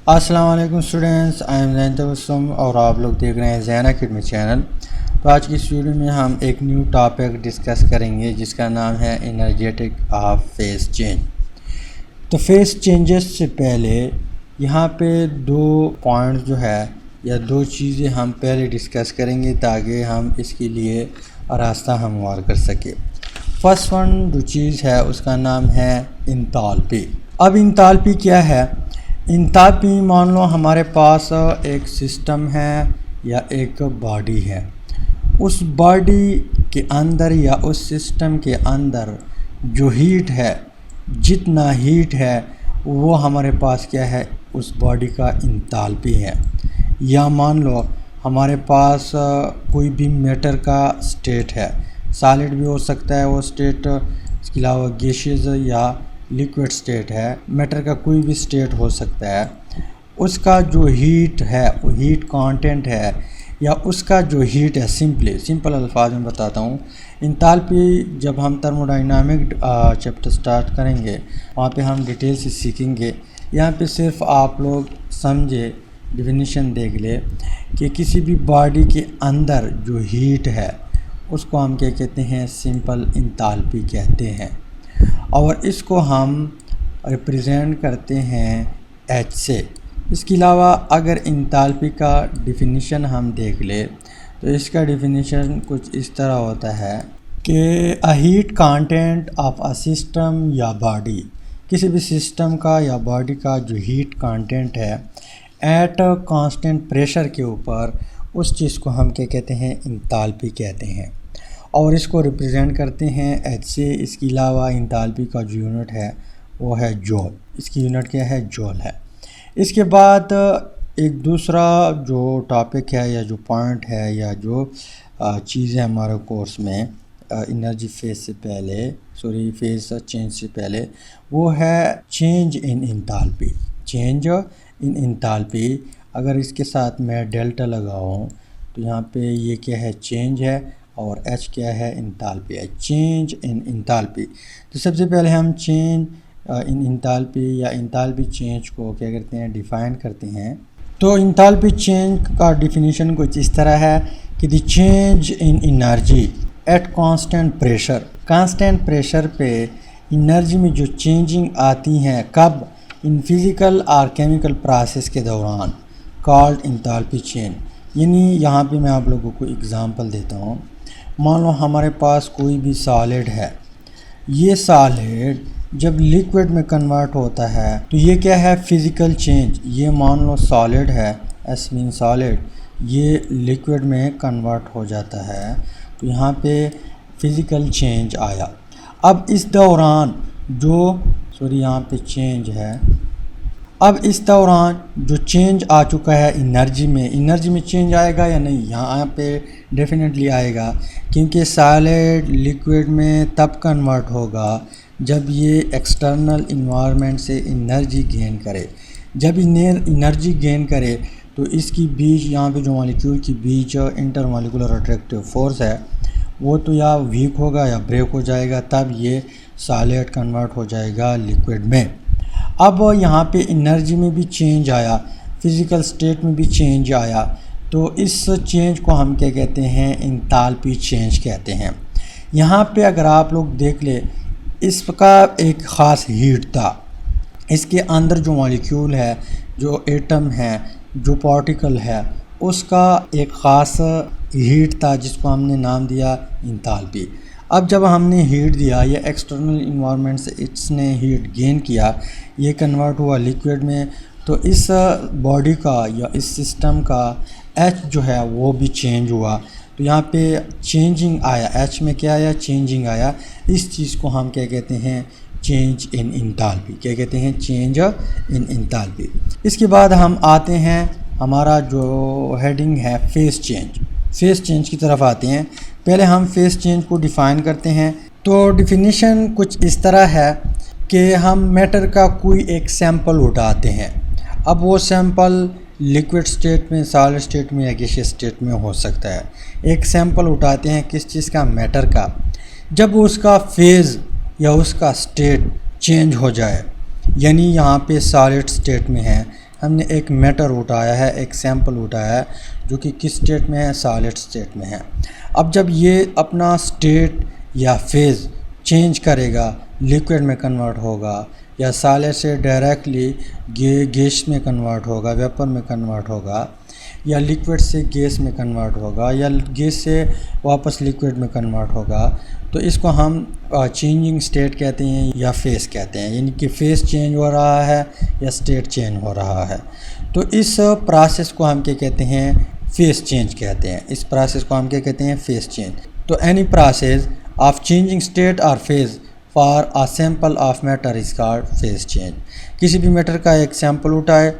अस्सलाम वालेकुम students, I am Jain Tabassum और आप लोग देख रहे हैं जैन अकेडमी चैनल। तो आज की इस वीडियो में हम एक न्यू टॉपिक डिस्कस करेंगे जिसका नाम है एनर्जेटिक ऑफ फेस चेंज। तो फेस चेंजेस से पहले यहाँ पे दो पॉइंट जो है या दो चीज़ें हम पहले डिस्कस करेंगे ताकि हम इसके लिए रास्ता हमवार कर सके। फर्स्ट वन जो चीज़ है उसका नाम है इंथैल्पी। अब इंथैल्पी क्या है? इंथैल्पी मान लो हमारे पास एक सिस्टम है या एक बॉडी है। उस बॉडी के अंदर या उस सिस्टम के अंदर जो हीट है, जितना हीट है वो हमारे पास क्या है, उस बॉडी का इंथैल्पी है। या मान लो हमारे पास कोई भी मैटर का स्टेट है, सॉलिड भी हो सकता है वो स्टेट, इसके अलावा गैसियस या लिक्विड स्टेट है, मैटर का कोई भी स्टेट हो सकता है। उसका जो हीट है, वो हीट कंटेंट है या उसका जो हीट है, सिंपल अल्फाज में बताता हूँ। इंथैल्पी जब हम थर्मोडायनामिक चैप्टर स्टार्ट करेंगे वहाँ पे हम डिटेल से सीखेंगे। यहाँ पे सिर्फ आप लोग समझे, डिफिनीशन देख ले कि किसी भी बॉडी के अंदर जो हीट है उसको हम क्या कहते हैं, सिंपल इंथैल्पी कहते हैं। और इसको हम रिप्रेजेंट करते हैं H से। इसके अलावा अगर इंथैल्पी का डिफिनीशन हम देख ले तो इसका डिफिनीशन कुछ इस तरह होता है कि a heat content of a system या बॉडी, किसी भी सिस्टम का या बॉडी का जो हीट कंटेंट है एट कांस्टेंट प्रेशर के ऊपर, उस चीज़ को हम क्या कहते हैं, इंथैल्पी कहते हैं। और इसको रिप्रेजेंट करते हैं H से। इसके अलावा इंथैल्पी का जो यूनिट है वो है जूल। इसकी यूनिट क्या है, जूल है। इसके बाद एक दूसरा जो टॉपिक है या जो पॉइंट है या जो चीज़ है हमारे कोर्स में एनर्जी फेज से पहले, फेज चेंज से पहले, वो है change in enthalpy. Change in enthalpy, अगर इसके साथ मैं डेल्टा लगाऊं तो यहाँ पे ये क्या है, चेंज है, और H क्या है, इंथैल्पी है। Change in enthalpy. तो सबसे पहले हम चेंज इन इंथैल्पी या इंथैल्पी चेंज को क्या करते हैं, डिफ़ाइन करते हैं। तो इंथैल्पी चेंज का डिफिनीशन कुछ इस तरह है कि the change in energy at constant pressure. Constant pressure पे एनर्जी में जो चेंजिंग आती हैं, कब, इन फिज़िकल और केमिकल प्रोसेस के दौरान, कॉल्ड इंथैल्पी चेंज। यानी यहाँ पे मैं आप लोगों को एग्ज़ाम्पल देता हूँ। मान लो हमारे पास कोई भी सॉलिड है, ये सॉलिड जब लिक्विड में कन्वर्ट होता है तो ये क्या है, फिज़िकल चेंज। ये मान लो सॉलिड है, एस मीन सॉलिड, ये लिक्विड में कन्वर्ट हो जाता है तो यहाँ पे फिज़िकल चेंज आया। अब इस दौरान यहाँ पे चेंज है। अब इस दौरान जो चेंज आ चुका है एनर्जी में चेंज आएगा या नहीं? यहाँ पे डेफिनेटली आएगा, क्योंकि सॉलिड लिक्विड में तब कन्वर्ट होगा जब ये एक्सटर्नल इन्वायरमेंट से एनर्जी गेन करे। जब एनर्जी गेन करे तो इसकी बीच, यहाँ पे जो मॉलिक्यूल की बीच इंटरमॉलिक्यूलर अट्रैक्टिव फोर्स है वो तो या वीक होगा या ब्रेक हो जाएगा, तब ये सॉलिड कन्वर्ट हो जाएगा लिक्विड में। अब यहाँ पे एनर्जी में भी चेंज आया, फिज़िकल स्टेट में भी चेंज आया, तो इस चेंज को हम क्या कहते हैं, इंथैल्पी चेंज कहते हैं। यहाँ पे अगर आप लोग देख ले, इसका एक ख़ास हीट था, इसके अंदर जो मॉलिक्यूल है, जो एटम है, जो पार्टिकल है, उसका एक ख़ास हीट था जिसको हमने नाम दिया इंथैल्पी। अब जब हमने हीट दिया, ये एक्सटर्नल इन्वायरमेंट से इसने हीट गेन किया, ये कन्वर्ट हुआ लिक्विड में, तो इस बॉडी का या इस सिस्टम का H जो है वो भी चेंज हुआ। तो यहाँ पे चेंजिंग आया, H में क्या आया, चेंजिंग आया। इस चीज़ को हम क्या कहते हैं, चेंज इन इंथैल्पी। क्या कहते हैं, चेंज इन इंथैल्पी। इसके बाद हम आते हैं, हमारा जो हेडिंग है फेस चेंज। फेस चेंज की तरफ आते हैं। पहले हम फेस चेंज को डिफ़ाइन करते हैं। तो डिफिनीशन कुछ इस तरह है कि हम मैटर का कोई एक सैंपल उठाते हैं। अब वो सैंपल लिक्विड स्टेट में, सॉलिड स्टेट में या गैसियस स्टेट में हो सकता है। एक सैंपल उठाते हैं किस चीज़ का, मैटर का। जब उसका फेज़ या उसका स्टेट चेंज हो जाए, यानी यहाँ पे सॉलिड स्टेट में है हमने एक मैटर उठाया है, एक सैंपल उठाया है जो कि किस स्टेट में है, सॉलिड स्टेट में है। अब जब ये अपना स्टेट या फेज़ चेंज करेगा, लिक्विड में कन्वर्ट होगा या सॉलिड से डायरेक्टली गैस में कन्वर्ट होगा, वेपर में कन्वर्ट होगा, या लिक्विड से गैस में कन्वर्ट होगा, या गैस से वापस लिक्विड में कन्वर्ट होगा, तो इसको हम चेंजिंग स्टेट कहते हैं या फेस कहते हैं। यानी कि फेस चेंज हो रहा है या स्टेट चेंज हो रहा है। तो इस प्रोसेस को हम क्या कहते हैं, फेस चेंज कहते हैं। इस प्रोसेस को हम क्या कहते हैं, फेस चेंज। तो any process of changing state और phase for a sample of matter is called phase change. किसी भी मैटर का एक सैंपल उठाए,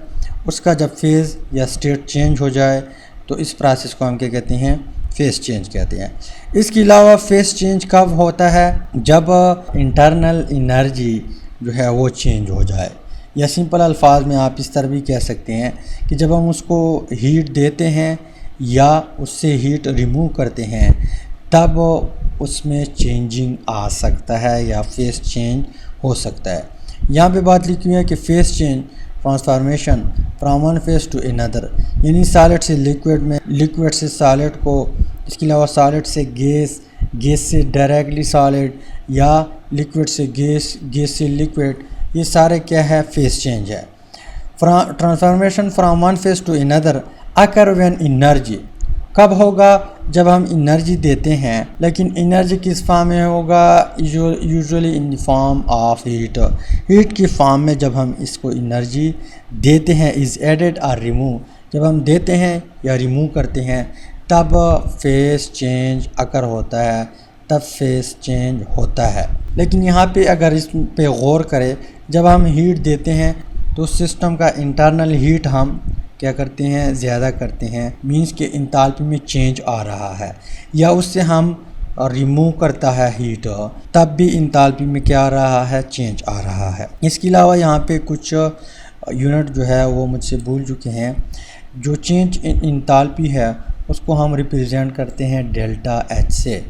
उसका जब फेज़ या स्टेट चेंज हो जाए तो इस प्रोसेस को हम क्या कहते हैं, फेस चेंज कहते हैं। इसके अलावा फेस चेंज कब होता है, जब इंटरनल एनर्जी जो है वो चेंज हो जाए, या सिंपल अल्फाज में आप इस तरह भी कह सकते हैं कि जब हम उसको हीट देते हैं या उससे हीट रिमूव करते हैं तब उसमें चेंजिंग आ सकता है या फेस चेंज हो सकता है। यहाँ पे बात लिखी हुई है कि face change transformation from one phase two another, यानी सॉलिड से लिक्विड में, लिक्विड से सॉलिड को, इसके अलावा सॉलिड से गैस, गैस से डायरेक्टली सॉलिड, या लिक्विड से गैस, गैस से लिक्विड, ये सारे क्या है, फेज चेंज है। Transformation from one phase two another occur when energy, कब होगा, जब हम एनर्जी देते हैं, लेकिन एनर्जी किस फॉर्म में होगा, usually in the form of heat, heat की फॉर्म में जब हम इसको एनर्जी देते हैं, इज़ एडेड और रिमूव, जब हम देते हैं या रिमूव करते हैं तब फेस चेंज अकर होता है, तब फेस चेंज होता है। लेकिन यहाँ पे अगर इस पे गौर करें, जब हम हीट देते हैं तो सिस्टम का इंटरनल हीट हम क्या करते हैं, ज़्यादा करते हैं, मींस के इंताल्पी में चेंज आ रहा है, या उससे हम रिमूव करता है हीट तब भी इंताल्पी में क्या आ रहा है, चेंज आ रहा है। इसके अलावा यहाँ पे कुछ यूनिट जो है वो मुझसे भूल चुके हैं। जो चेंज इन इंताल्पी है उसको हम रिप्रेजेंट करते हैं डेल्टा एच से,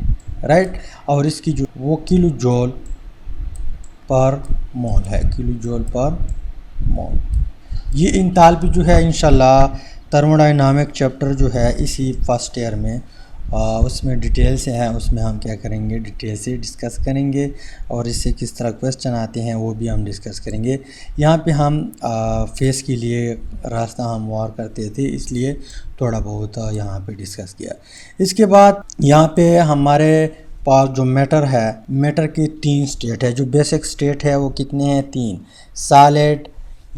राइट, और इसकी जो वो किलो जूल पर मोल है, किलो जूल पर मोल। ये इंताल्पी जो है इंशाल्लाह थर्मोडायनामिक चैप्टर जो है इसी फर्स्ट ईयर में उसमें डिटेल से है, उसमें हम क्या करेंगे, डिटेल से डिस्कस करेंगे, और इससे किस तरह क्वेश्चन आते हैं वो भी हम डिस्कस करेंगे। यहाँ पे हम फेस के लिए रास्ता हम वार करते थे, इसलिए थोड़ा बहुत यहाँ पे डिस्कस किया। इसके बाद यहाँ पे हमारे पास जो मैटर है, मैटर के 3 स्टेट है। जो बेसिक स्टेट है वो कितने हैं, 3, सॉलिड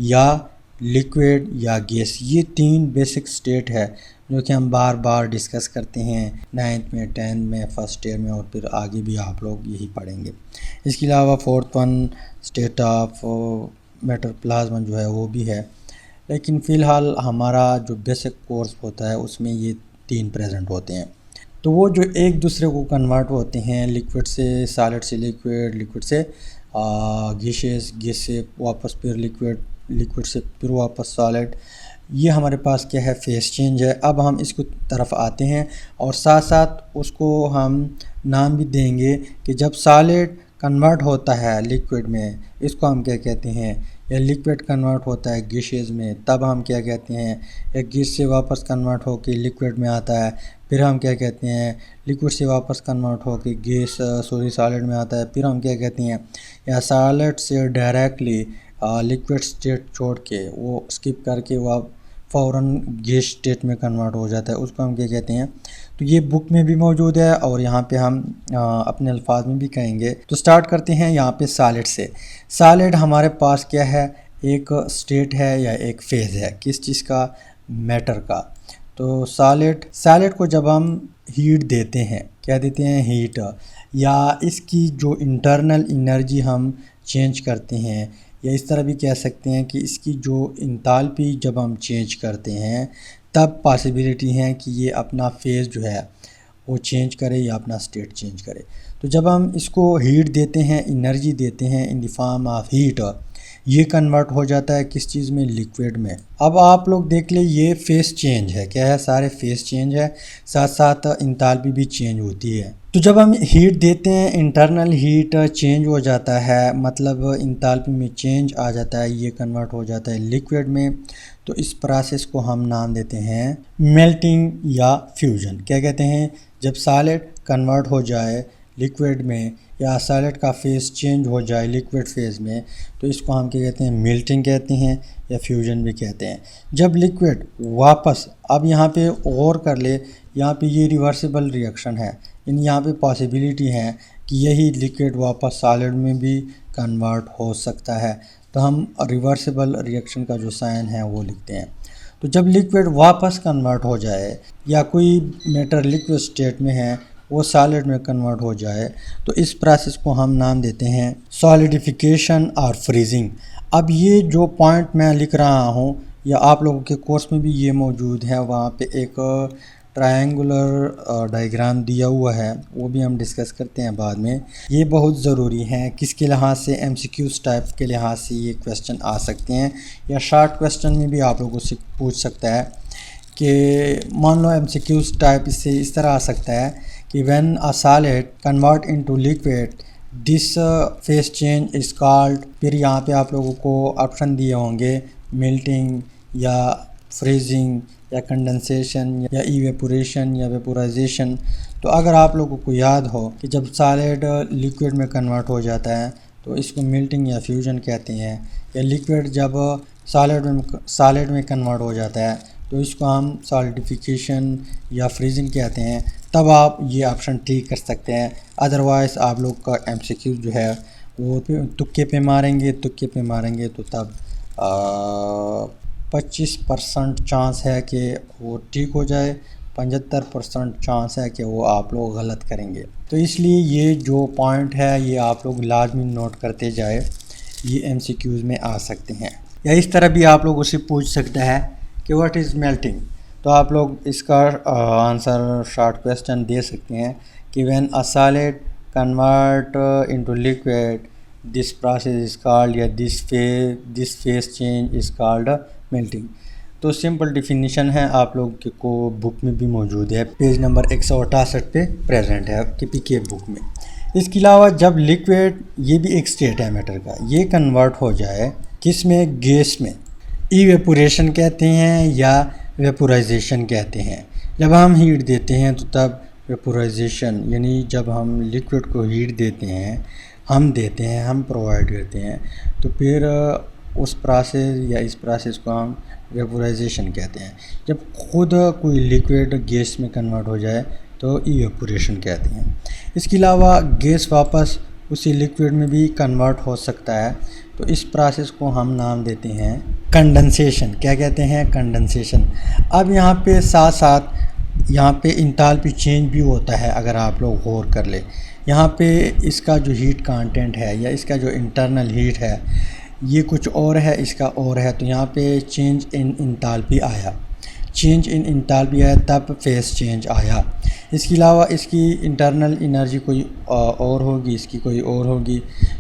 या लिक्विड या गैस। ये 3 बेसिक स्टेट है जो कि हम बार बार डिस्कस करते हैं 9th में, 10th में, फर्स्ट ईयर में, और फिर आगे भी आप लोग यही पढ़ेंगे। इसके अलावा 4th one state of matter plasma जो है वो भी है, लेकिन फ़िलहाल हमारा जो बेसिक कोर्स होता है उसमें ये 3 प्रेजेंट होते हैं। तो वो जो एक दूसरे को कन्वर्ट होते हैं, लिक्विड से सॉलिड से लिक्विड, लिक्विड से गैसेस, गैस से वापस फिर लिक्विड, लिक्विड से फिर वापस सॉलिड, ये हमारे पास क्या है, फेस चेंज है। अब हम इसको तरफ आते हैं और साथ साथ उसको हम नाम भी देंगे कि जब सॉलिड कन्वर्ट होता है लिक्विड में, इसको हम क्या कहते हैं, या लिक्विड कन्वर्ट होता है गैसेस में, तब हम क्या कहते हैं, या गैस से वापस कन्वर्ट होकर लिक्विड में आता है, फिर हम क्या कहते हैं, लिक्विड से वापस कन्वर्ट होकर गैस सॉलिड में आता है, फिर हम क्या कहते हैं, या सॉलिड से डायरेक्टली लिक्विड स्टेट छोड़ के वो स्किप करके वो फ़ौरन गैस स्टेट में कन्वर्ट हो जाता है, उसको हम क्या कहते हैं। तो ये बुक में भी मौजूद है और यहाँ पे हम अपने अल्फाज में भी कहेंगे। तो स्टार्ट करते हैं यहाँ पे सॉलिड से। सॉलिड हमारे पास क्या है, एक स्टेट है या एक फेज़ है, किस चीज़ का, मैटर का। तो सॉलिड को जब हम हीट देते हैं, क्या देते हैं, हीट, या इसकी जो इंटरनल एनर्जी हम चेंज करते हैं, या इस तरह भी कह सकते हैं कि इसकी जो इंताल्पी जब हम चेंज करते हैं तब पॉसिबिलिटी है कि ये अपना फेज़ जो है वो चेंज करे या अपना स्टेट चेंज करे। तो जब हम इसको हीट देते हैं, एनर्जी देते हैं in the form of heat, ये कन्वर्ट हो जाता है किस चीज़ में, लिक्विड में। अब आप लोग देख ले, ये फेस चेंज है, क्या है, सारे फेस चेंज है, साथ साथ इंताल्पी भी चेंज होती है। तो जब हम हीट देते हैं, इंटरनल हीट चेंज हो जाता है, मतलब इंताल्पी में चेंज आ जाता है, ये कन्वर्ट हो जाता है लिक्विड में। तो इस प्रोसेस को हम नाम देते हैं मेल्टिंग या फ्यूजन। क्या कहते हैं? जब सॉलिड कन्वर्ट हो जाए लिक्विड में या सॉलिड का फेस चेंज हो जाए लिक्विड फेज़ में, तो इसको हम क्या कहते हैं? मेल्टिंग कहते हैं या फ्यूजन भी कहते हैं। जब लिक्विड वापस, अब यहाँ पे और कर ले, यहाँ पे ये रिवर्सिबल रिएक्शन है, यानी यहाँ पे पॉसिबिलिटी है कि यही लिक्विड वापस सॉलिड में भी कन्वर्ट हो सकता है, तो हम रिवर्सिबल रिएक्शन का जो साइन है वो लिखते हैं। तो जब लिक्विड वापस कन्वर्ट हो जाए या कोई मैटर लिक्विड स्टेट में है वो सॉलिड में कन्वर्ट हो जाए, तो इस प्रोसेस को हम नाम देते हैं सॉलिडिफिकेशन और फ्रीजिंग। अब ये जो पॉइंट मैं लिख रहा हूँ या आप लोगों के कोर्स में भी ये मौजूद है, वहाँ पे एक ट्रायंगुलर डायग्राम दिया हुआ है, वो भी हम डिस्कस करते हैं बाद में। ये बहुत ज़रूरी है, किसके लिहाज से? एमसीक्यूज़ टाइप के लिहाज से ये क्वेश्चन आ सकते हैं या शॉर्ट क्वेश्चन में भी आप लोगों से पूछ सकता है कि मान लो एमसीक्यूज़ टाइप इससे इस तरह आ सकता है कि when a solid convert into liquid this phase change is called, फिर यहाँ पे आप लोगों को ऑप्शन दिए होंगे मेल्टिंग या फ्रीजिंग या कंडेंसेशन या इवेपोरेशन या वेपोराइजेशन। तो अगर आप लोगों को याद हो कि जब सॉलिड लिक्विड में कन्वर्ट हो जाता है तो इसको मेल्टिंग या फ्यूजन कहते हैं, या लिक्विड जब सॉलिड में कन्वर्ट हो जाता है तो इसको हम सॉलिडिफिकेशन या फ्रीजिंग कहते हैं। तब आप ये ऑप्शन ठीक कर सकते हैं, अदरवाइज़ आप लोग का एमसीक्यू जो है वो तुक्के पे मारेंगे तो तब 25% चांस है कि वो ठीक हो जाए, 75% चांस है कि वो आप लोग गलत करेंगे। तो इसलिए ये जो पॉइंट है ये आप लोग लाजमी नोट करते जाए, ये एमसीक्यूज़ में आ सकते हैं। या इस तरह भी आप लोग उससे पूछ सकते हैं कि व्हाट इज़ मेल्टिंग, तो आप लोग इसका आंसर शॉर्ट क्वेश्चन दे सकते हैं कि when a solid convert into liquid this process is called, या this phase change is called melting. तो सिंपल डिफिनीशन है, आप लोग को बुक में भी मौजूद है, पेज नंबर 168 पे प्रेजेंट है आपके पीके बुक में। इसके अलावा जब लिक्विड, ये भी एक स्टेट है मैटर का, ये कन्वर्ट हो जाए किस में? गैस में, इवेपोरेशन कहते हैं या वेपोराइजेशन कहते हैं। जब हम हीट देते हैं तो तब वेपोराइजेशन, यानी जब हम लिक्विड को हीट देते हैं, हम प्रोवाइड करते हैं, तो फिर उस प्रोसेस या इस प्रोसेस को हम वेपोराइजेशन कहते हैं। जब खुद कोई लिक्विड गैस में कन्वर्ट हो जाए तो इवेपोरेशन कहते हैं। इसके अलावा गैस वापस उसी लिक्विड में भी कन्वर्ट हो सकता है, तो इस प्रोसेस को हम नाम देते हैं कंडेंसेशन। क्या कहते हैं? कंडेंसेशन। अब यहाँ पे साथ साथ यहाँ पे इंथैल्पी चेंज भी होता है, अगर आप लोग गौर कर ले। यहाँ पे इसका जो हीट कंटेंट है या इसका जो इंटरनल हीट है ये कुछ और है, इसका और है, तो यहाँ पे चेंज इन इंथैल्पी आया, तब फेस चेंज आया। इसके अलावा इसकी इंटरनल एनर्जी कोई और होगी, इसकी कोई और होगी।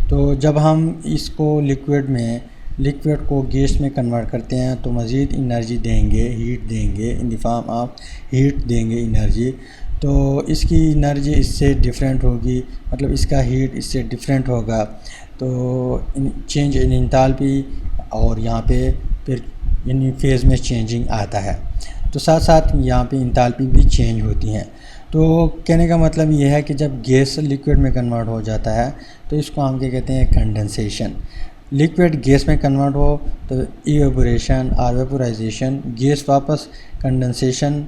तो जब हम इसको लिक्विड को गैस में कन्वर्ट करते हैं तो मज़ीद एनर्जी देंगे, हीट देंगे, in the form of heat देंगे एनर्जी। तो इसकी एनर्जी इससे डिफरेंट होगी, मतलब इसका हीट इससे डिफरेंट होगा, तो चेंज इन इंथैल्पी, और यहाँ पे फिर यानी फेज़ में चेंजिंग आता है। तो साथ साथ यहाँ पे इंथैल्पी भी चेंज होती हैं। तो कहने का मतलब ये है कि जब गैस लिक्विड में कन्वर्ट हो जाता है तो इसको हम क्या कहते हैं? कंडेंसेशन। लिक्विड गैस में कन्वर्ट हो तो इवेपोरेशन और वेपोराइजेशन, गैस वापस कंडेंसेशन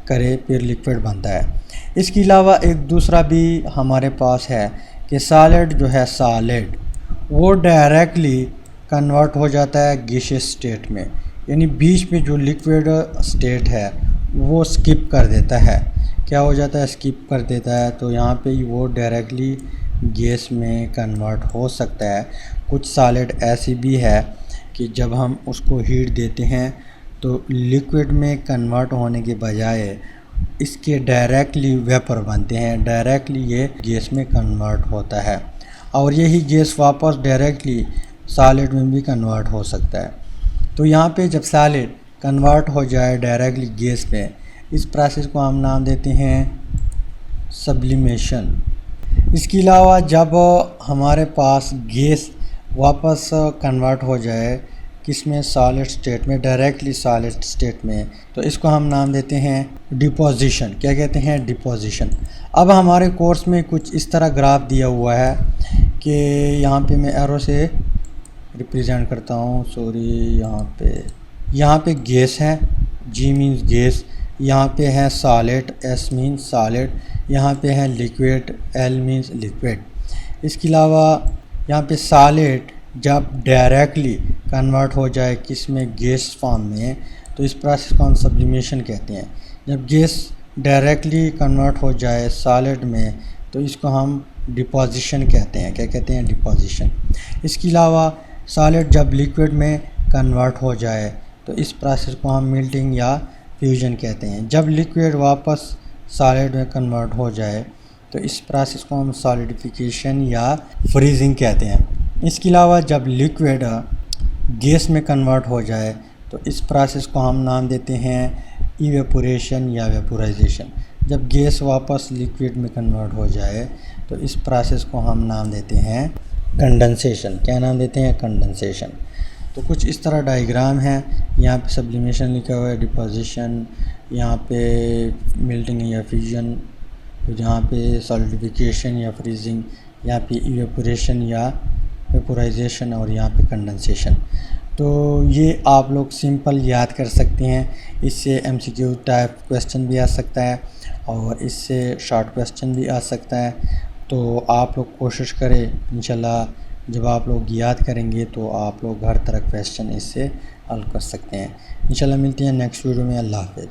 करे फिर लिक्विड बनता है। इसके अलावा एक दूसरा भी हमारे पास है कि सॉलिड जो है, सॉलिड वो डायरेक्टली कन्वर्ट हो जाता है गैसियस स्टेट में, यानी बीच में जो लिक्विड स्टेट है वो स्किप कर देता है। क्या हो जाता है? स्किप कर देता है। तो यहाँ पे वो डायरेक्टली गैस में कन्वर्ट हो सकता है। कुछ सॉलिड ऐसी भी है कि जब हम उसको हीट देते हैं तो लिक्विड में कन्वर्ट होने के बजाय इसके डायरेक्टली वेपर बनते हैं, डायरेक्टली ये गैस में कन्वर्ट होता है, और यही गैस वापस डायरेक्टली सॉलिड में भी कन्वर्ट हो सकता है। तो यहाँ पे जब सॉलिड कन्वर्ट हो जाए डायरेक्टली गैस में, इस प्रोसेस को हम नाम देते हैं सब्लिमेशन। इसके अलावा जब हमारे पास गैस वापस कन्वर्ट हो जाए किस में, सॉलिड स्टेट में, डायरेक्टली सॉलिड स्टेट में, तो इसको हम नाम देते हैं डिपोजिशन। क्या कहते हैं? डिपोजिशन। अब हमारे कोर्स में कुछ इस तरह ग्राफ दिया हुआ है कि यहाँ पे मैं एरो से रिप्रेजेंट करता हूँ, सॉरी, यहाँ पे गैस है, जी मीन्स गैस, यहाँ पे है सॉलिड, एस मीन्स सॉलिड, यहाँ पे है लिक्विड, एल मीन्स लिक्विड। इसके अलावा यहाँ पे सॉलिड जब डायरेक्टली कन्वर्ट हो जाए किस में, गैस फॉर्म में, तो इस प्रोसेस को हम सब्लिमेशन कहते हैं। जब गैस डायरेक्टली कन्वर्ट हो जाए सॉलिड में तो इसको हम डिपोजिशन कहते हैं। क्या कहते हैं? डिपोजिशन। इसके अलावा सॉलिड जब लिक्विड में कन्वर्ट हो जाए तो इस प्रोसेस को हम मेल्टिंग या फ्यूजन कहते हैं। जब लिक्विड वापस सॉलिड में कन्वर्ट हो जाए तो इस प्रोसेस को हम सॉलिडिफिकेशन या फ्रीजिंग कहते हैं। इसके अलावा जब लिक्विड गैस में कन्वर्ट हो जाए तो इस प्रोसेस को हम नाम देते हैं इवेपोरेशन या वेपोराइजेशन। जब गैस वापस लिक्विड में कन्वर्ट हो जाए तो इस प्रोसेस को हम नाम देते हैं कंडेंसेशन। क्या नाम देते हैं? कंडेंसेशन। तो कुछ इस तरह डायग्राम है। यहाँ पे सब्लिमेशन लिखा हुआ है, डिपोजिशन, यहाँ पे मेल्टिंग या फ्यूजन, यहाँ पे सॉलिडिफिकेशन या फ्रीजिंग, यहाँ पे इवेपोरेशन या वेपोराइजेशन और यहाँ पे कंडेंसेशन। तो ये आप लोग सिंपल याद कर सकते हैं। इससे एमसीक्यू टाइप क्वेश्चन भी आ सकता है और इससे शॉर्ट क्वेश्चन भी आ सकता है। तो आप लोग कोशिश करें, इंशाल्लाह जब आप लोग याद करेंगे तो आप लोग हर तरह क्वेश्चन इससे हल कर सकते हैं। इंशाल्लाह मिलते हैं नेक्स्ट वीडियो में। अल्लाह हाफ़िज़।